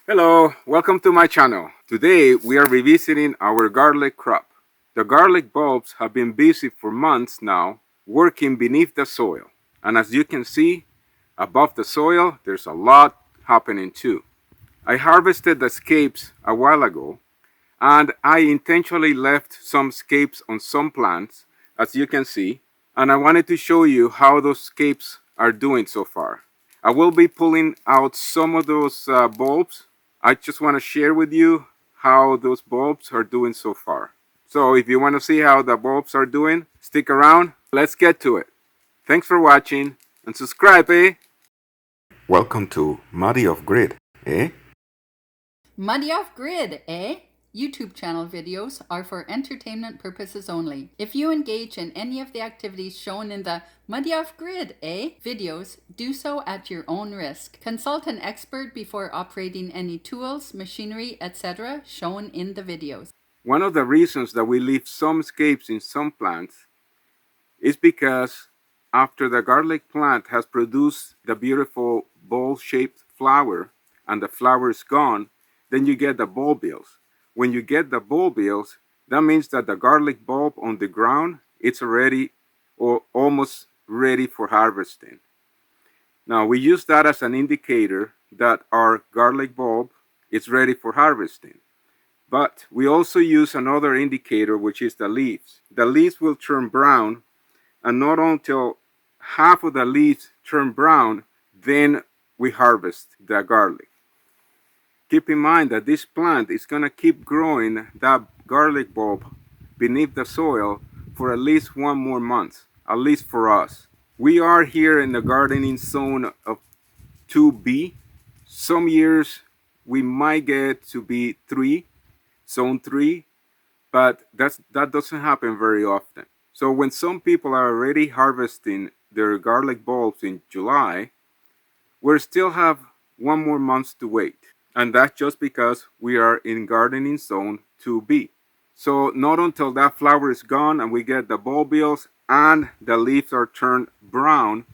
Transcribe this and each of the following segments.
Hello, welcome to my channel. Today we are revisiting our garlic crop. The garlic bulbs have been busy for months now working beneath the soil. And as you can see, above the soil there's a lot happening too. I harvested the scapes a while ago and I intentionally left some scapes on some plants, as you can see, and I wanted to show you how those scapes are doing so far. I will be pulling out some of those bulbs. I just want to share with you how those bulbs are doing so far. So if you want to see how the bulbs are doing, stick around. Let's get to it. Thanks for watching and subscribe, eh? Welcome to Muddy Off Grid, eh? Muddy Off Grid, eh? YouTube channel videos are for entertainment purposes only. If you engage in any of the activities shown in the Muddy Off Grid, eh? videos, do so at your own risk. Consult an expert before operating any tools, machinery, etc. shown in the videos. One of the reasons that we leave some scapes in some plants is because after the garlic plant has produced the beautiful bowl-shaped flower and the flower is gone, then you get the bulbils. When you get the bulbils, that means that the garlic bulb on the ground, it's already or almost ready for harvesting. Now we use that as an indicator that our garlic bulb is ready for harvesting. But we also use another indicator, which is the leaves. The leaves will turn brown, and not until half of the leaves turn brown, then we harvest the garlic. Keep in mind that this plant is going to keep growing that garlic bulb beneath the soil for at least one more month, at least for us. We are here in the gardening zone of 2B. Some years we might get to be 3, zone 3, but that doesn't happen very often. So when some people are already harvesting their garlic bulbs in July, we still have one more month to wait. And that's just because we are in gardening zone 2B. So not until that flower is gone and we get the bulbils and the leaves are turned brown,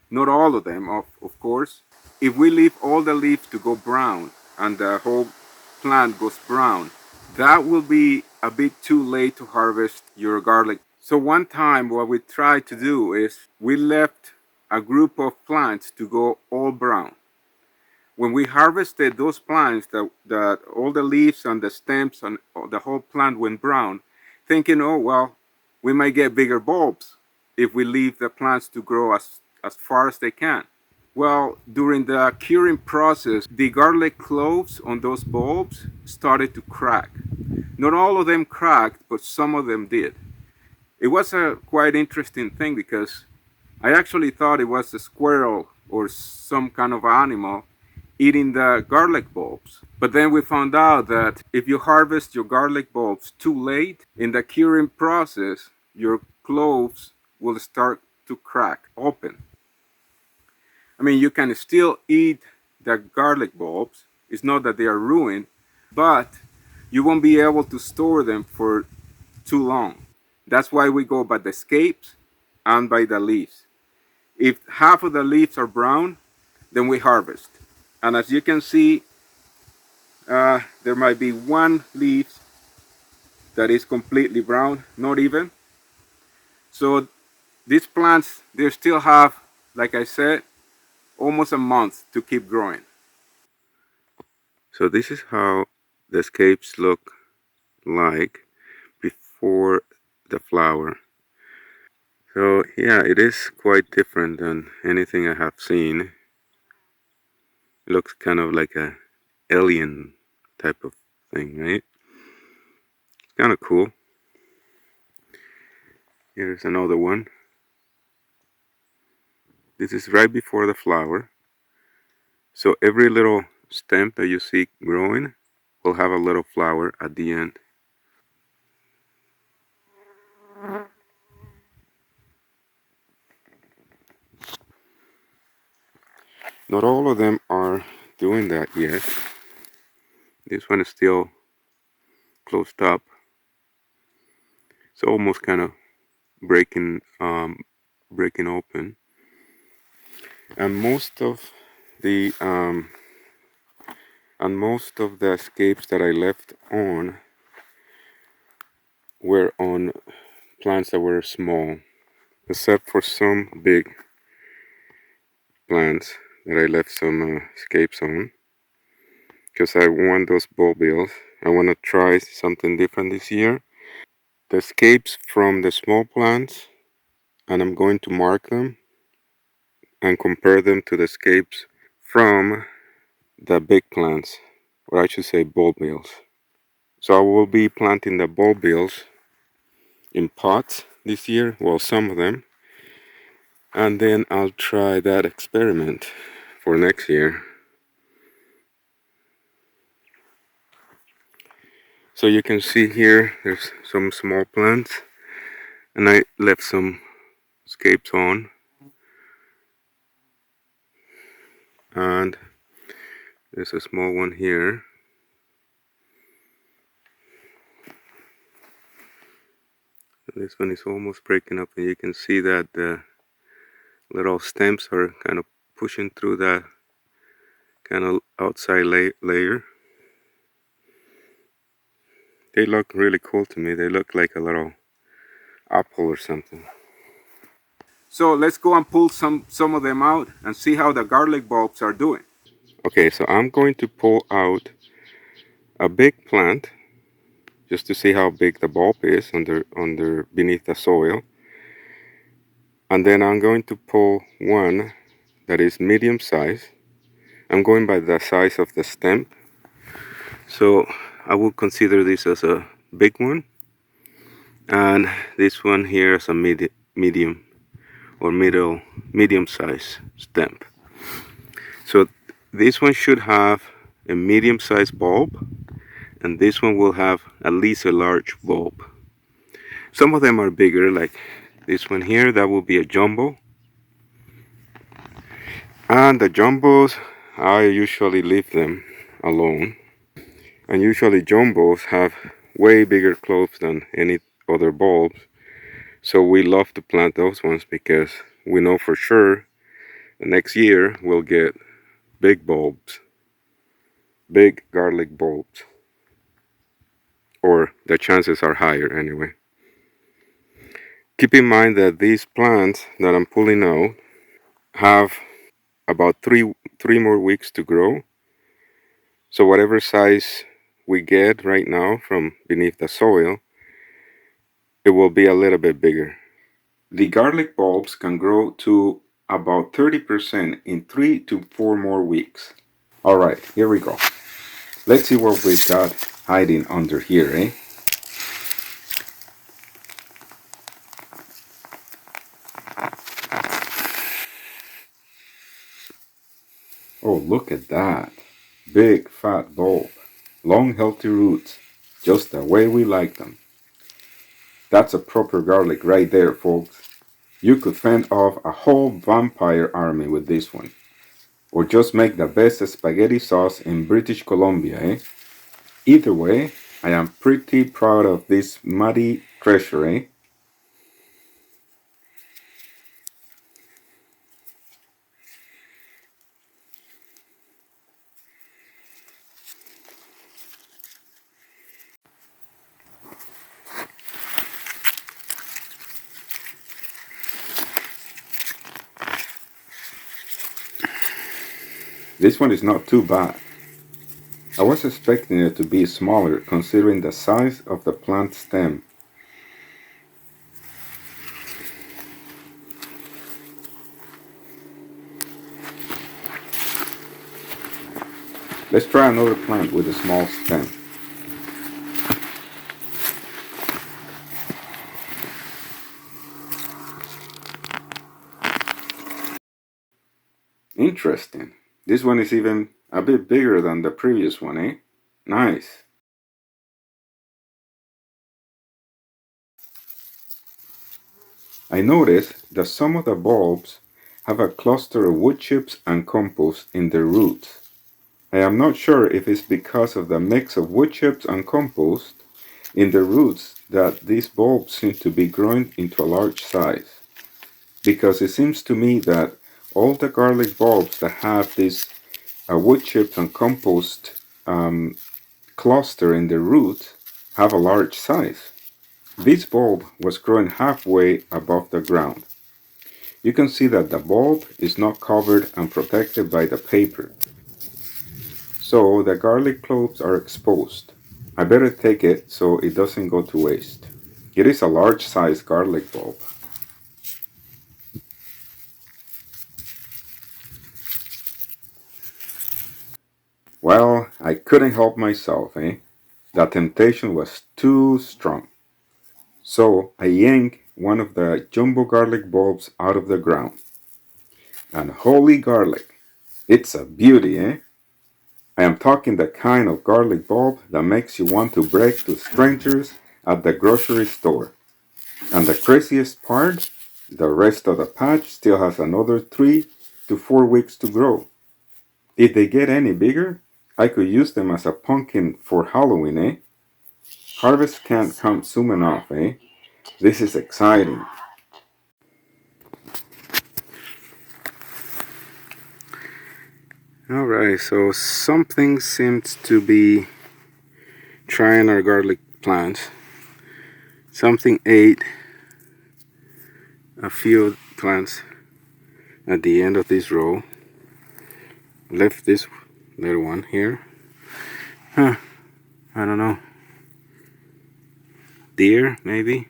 not all of them, of course. If we leave all the leaves to go brown and the whole plant goes brown, that will be a bit too late to harvest your garlic. So one time what we tried to do is we left a group of plants to go all brown. When we harvested those plants, that all the leaves and the stems and the whole plant went brown, thinking, oh well, we might get bigger bulbs if we leave the plants to grow as far as they can. Well, during the curing process, the garlic cloves on those bulbs started to crack. Not all of them cracked, but some of them did. It was a quite interesting thing because I actually thought it was a squirrel or some kind of animal eating the garlic bulbs. But then we found out that if you harvest your garlic bulbs too late in the curing process, your cloves will start to crack open. I mean, you can still eat the garlic bulbs. It's not that they are ruined, but you won't be able to store them for too long. That's why we go by the scapes and by the leaves. If half of the leaves are brown, then we harvest. And as you can see, there might be one leaf that is completely brown, not even. So these plants, they still have, like I said, almost a month to keep growing. So this is how the scapes look like before the flower. So yeah, it is quite different than anything I have seen. It looks kind of like a alien type of thing, right? It's kind of cool. Here's another one. This is right before the flower. So every little stem that you see growing will have a little flower at the end. Not all of them are doing that yet. This one is still closed up. It's almost kind of breaking open. And most of the And most of the scapes that I left on were on plants that were small, except for some big plants that I left some scapes on, because I want those bulbils. I want to try something different this year. The scapes from the small plants, and I'm going to mark them and compare them to the scapes from the big plants, or I should say bulbils. So I will be planting the bulbils in pots this year, well, some of them, and then I'll try that experiment for next year. So you can see here there's some small plants, and I left some scapes on, and there's a small one here. This one is almost breaking up, and you can see that the little stems are kind of pushing through that kind of outside layer. They look really cool to me. They look like a little apple or something. So let's go and pull some of them out and see how the garlic bulbs are doing. Okay, so I'm going to pull out a big plant just to see how big the bulb is under beneath the soil. And then I'm going to pull one that is medium size. I'm going by the size of the stem. So I will consider this as a big one, and this one here as a medium or medium size stem. So this one should have a medium sized bulb, and this one will have at least a large bulb. Some of them are bigger, like this one here, that will be a jumbo. And the jumbos, I usually leave them alone. And usually jumbos have way bigger clothes than any other bulbs. So we love to plant those ones because we know for sure the next year we'll get big bulbs, big garlic bulbs. Or the chances are higher anyway. Keep in mind that these plants that I'm pulling out have about three more weeks to grow. So whatever size we get right now from beneath the soil, it will be a little bit bigger. The garlic bulbs can grow to about 30% in 3 to 4 more weeks. Alright, here we go. Let's see what we've got hiding under here, eh? Oh, look at that. Big fat bulb. Long healthy roots. Just the way we like them. That's a proper garlic right there, folks. You could fend off a whole vampire army with this one. Or just make the best spaghetti sauce in British Columbia, eh? Either way, I am pretty proud of this muddy treasure, eh? This one is not too bad. I was expecting it to be smaller considering the size of the plant stem. Let's try another plant with a small stem. Interesting. This one is even a bit bigger than the previous one, eh? Nice. I noticed that some of the bulbs have a cluster of wood chips and compost in their roots. I am not sure if it's because of the mix of wood chips and compost in the roots that these bulbs seem to be growing into a large size. Because it seems to me that all the garlic bulbs that have these wood chips and compost cluster in the root have a large size. This bulb was growing halfway above the ground. You can see that the bulb is not covered and protected by the paper. So the garlic cloves are exposed. I better take it so it doesn't go to waste. It is a large size garlic bulb. Well, I couldn't help myself, eh? The temptation was too strong. So I yanked one of the jumbo garlic bulbs out of the ground. And holy garlic, it's a beauty, eh? I am talking the kind of garlic bulb that makes you want to brag to strangers at the grocery store. And the craziest part, the rest of the patch still has another 3 to 4 weeks to grow. If they get any bigger, I could use them as a pumpkin for Halloween, eh? Harvest can't come soon enough, eh? This is exciting. Alright, so something seems to be trying our garlic plants. Something ate a few plants at the end of this row. Left this little one here. I don't know. Deer, maybe?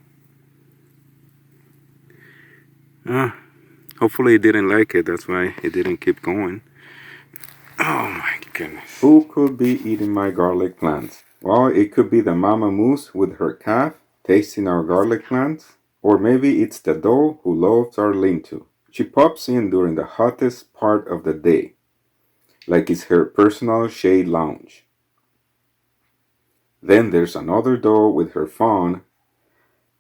Hopefully it didn't like it, that's why it didn't keep going. Oh my goodness. Who could be eating my garlic plants? Well, it could be the mama moose with her calf tasting our garlic plants. Or maybe it's the doe who loves our lean-to. She pops in during the hottest part of the day, like it's her personal shade lounge. Then there's another doe with her fawn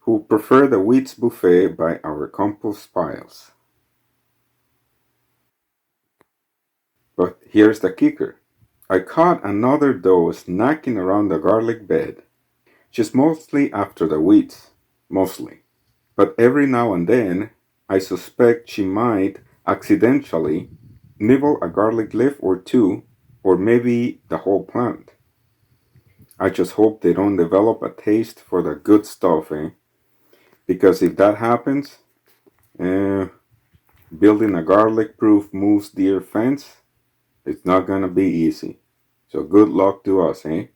who prefer the weeds buffet by our compost piles. But here's the kicker. I caught another doe snacking around the garlic bed. She's mostly after the weeds, mostly. But every now and then, I suspect she might accidentally nibble a garlic leaf or two, or maybe the whole plant. I just hope they don't develop a taste for the good stuff, eh? Because if that happens, building a garlic-proof moose deer fence, it's not gonna be easy. So good luck to us, eh?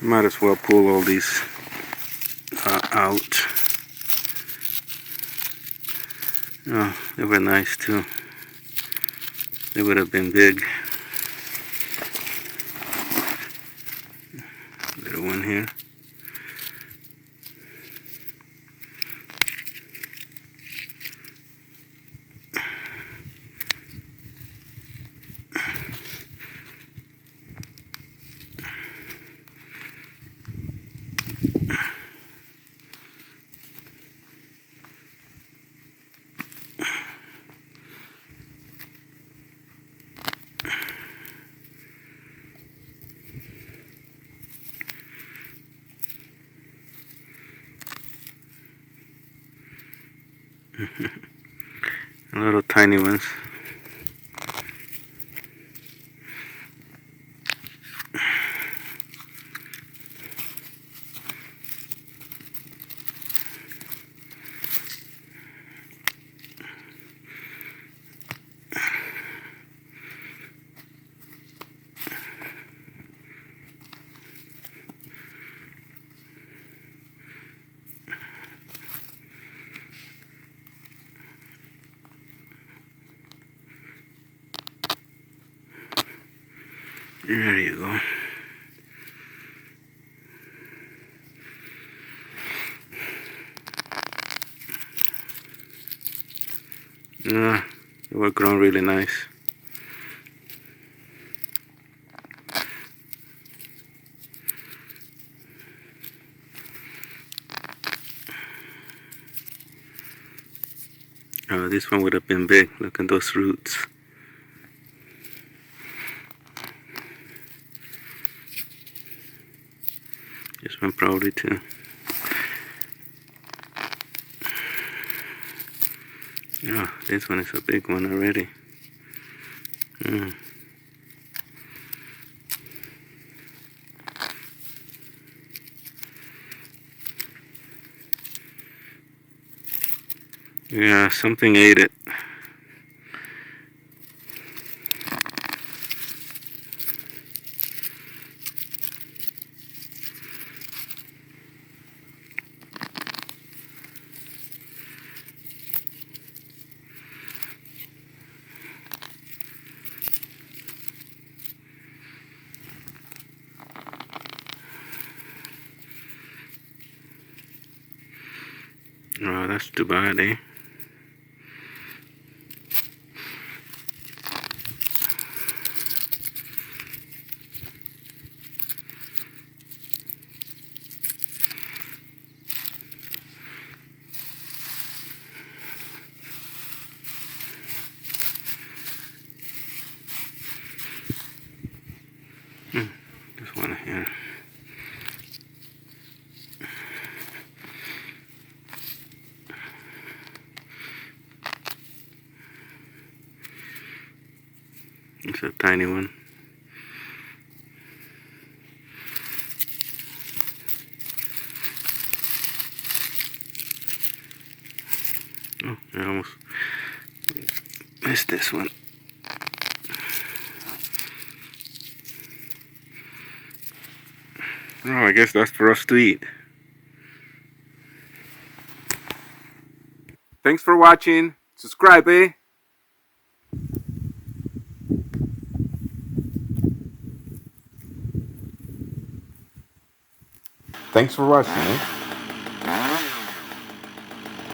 Might as well pull all these out. Oh, they were nice too. They would have been big. Little one here. Little tiny ones. There you go. Yeah, they were grown really nice. This one would have been big. Look at those roots. This one probably too. Yeah, this one is a big one already. Yeah, something ate it. Oh, that's too bad, eh? This one here. It's a tiny one. Oh, I almost missed this one. Oh, I guess that's for us to eat. Thanks for watching. Subscribe, eh? Thanks for watching, eh?